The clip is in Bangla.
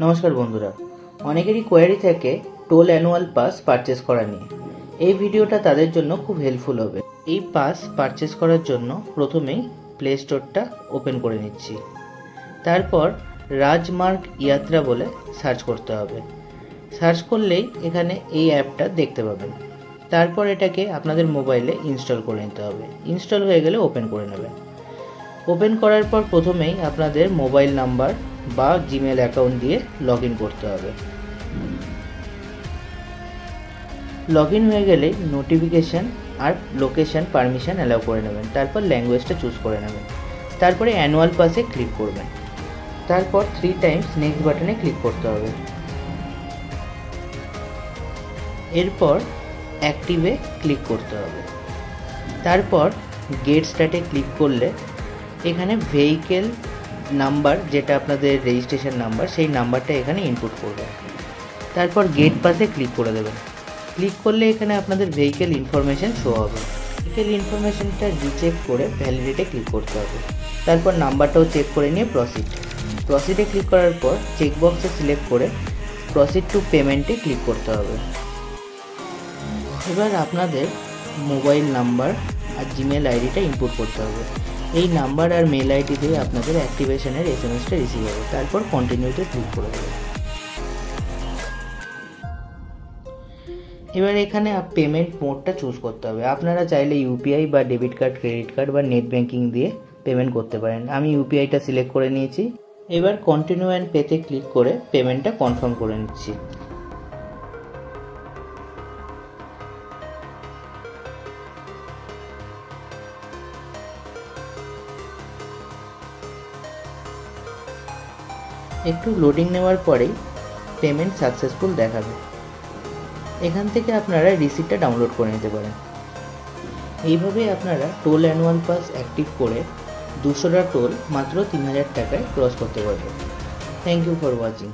নমস্কার বন্ধুরা, অনেকেরই কোয়েরি থাকে টোল অ্যানুয়াল পাস পারচেস করা নিয়ে। এই ভিডিওটা তাদের জন্য খুব হেল্পফুল হবে। এই পাস পারচেস করার জন্য প্রথমেই প্লে স্টোরটা ওপেন করে নিচ্ছি। তারপর রাজমার্গ ইয়াত্রা বলে সার্চ করতে হবে। সার্চ করলেই এখানে এই অ্যাপটা দেখতে পাবেন। তারপর এটাকে আপনাদের মোবাইলে ইনস্টল করে নিতে হবে। ইনস্টল হয়ে গেলে ওপেন করে নেবেন। ওপেন করার পর প্রথমেই আপনাদের মোবাইল নাম্বার বা জিমেল অ্যাকাউন্ট দিয়ে লগ ইন করতে হবে। লগ ইন হয়ে গেলে নোটিফিকেশান আর লোকেশান পারমিশন অ্যালাউ করে নেবেন। তারপর ল্যাঙ্গুয়েজটা চুজ করে নেবেন। তারপরে অ্যানুয়াল পাসে ক্লিক করবেন। তারপর 3 টাইমস নেক্সট বাটনে ক্লিক করতে হবে। এরপর অ্যাক্টিভে ক্লিক করতে হবে। তারপর গেট স্টার্টে ক্লিক করলে এখানে ভেহিকেল নাম্বার, যেটা আপনাদের রেজিস্ট্রেশন নাম্বার, সেই নাম্বারটা এখানে ইনপুট করবেন। তারপর গেট পাসে ক্লিক করে দেবেন। ক্লিক করলে এখানে আপনাদের ভেহিকেল ইনফরমেশান শো হবে। ভেহিকেল ইনফরমেশানটা রিচেক করে ভ্যালিডিটে ক্লিক করতে হবে। তারপর নাম্বারটাও চেক করে নিয়ে প্রসিডে ক্লিক করার পর চেকবক্সে সিলেক্ট করে প্রসিড টু পেমেন্টে ক্লিক করতে হবে। এবার আপনাদের মোবাইল নাম্বার আর জিমেল আইডিটা ইনপুট করতে হবে। এই নাম্বার আর মেল আইডি দিয়ে আপনাদের অ্যাক্টিভেশনের এসএমএসটা রিসিভ হবে। তারপর কন্টিনিউতে ক্লিক করে দেবেন। এবার এখানে পেমেন্ট মোডটা চুজ করতে হবে। আপনারা চাইলে ইউপিআই বা ডেবিট কার্ড, ক্রেডিট কার্ড বা নেট ব্যাঙ্কিং দিয়ে পেমেন্ট করতে পারেন। আমি ইউপিআইটা সিলেক্ট করে নিয়েছি। এবার কন্টিনিউ অ্যান্ড পেতে ক্লিক করে পেমেন্টটা কনফার্ম করে নিচ্ছি। একটু লোডিং নেওয়ার পরেই পেমেন্ট সাকসেসফুল দেখাবে। এখান থেকে আপনারা রিসিপ্টটা ডাউনলোড করে নিতে পারেন। এইভাবেই আপনারা টোল অ্যানুয়াল পাস অ্যাক্টিভ করে 200টা টোল মাত্র 3000 টাকায় ক্রস করতে পারবেন। Thank you for watching.